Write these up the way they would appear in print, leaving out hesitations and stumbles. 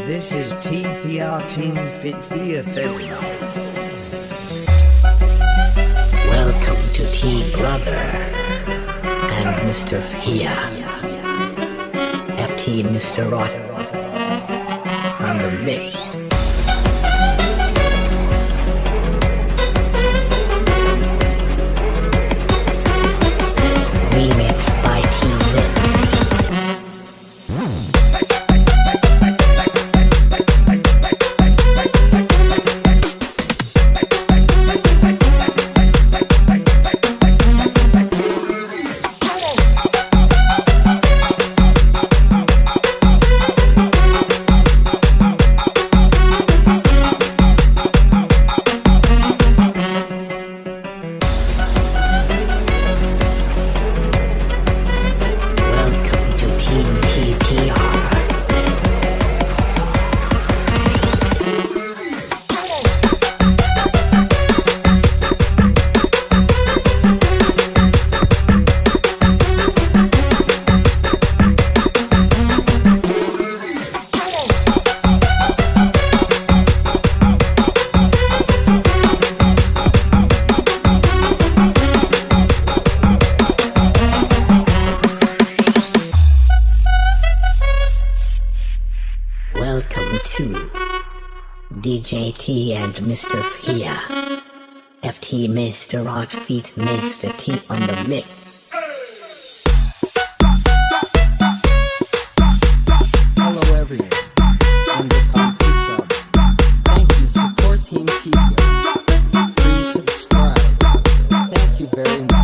This is TPR Team Fit Fear February. Welcome to T-Brother and Mr. Fia. FT Mr. Rot on the mix. Remix by TZ. Welcome to DJ T and Mr. Fia. FT Mr. Rot feat Mr. T on the mix. Hello everyone, and welcome to sub. Thank you, support Team TPR. Please subscribe. Thank you very much.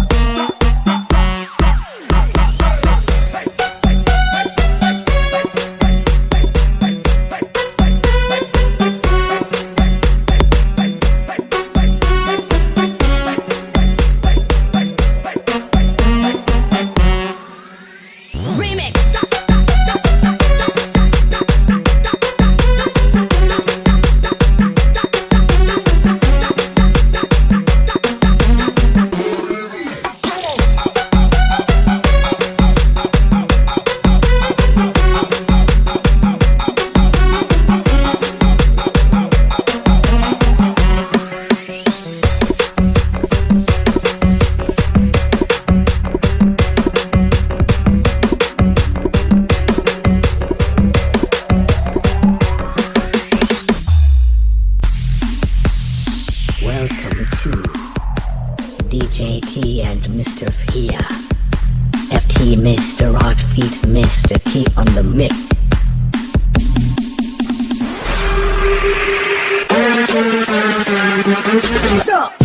Welcome to DJ T and Mr. Fia. FT Mr. Rot feat Mr. T on the mix. What's up?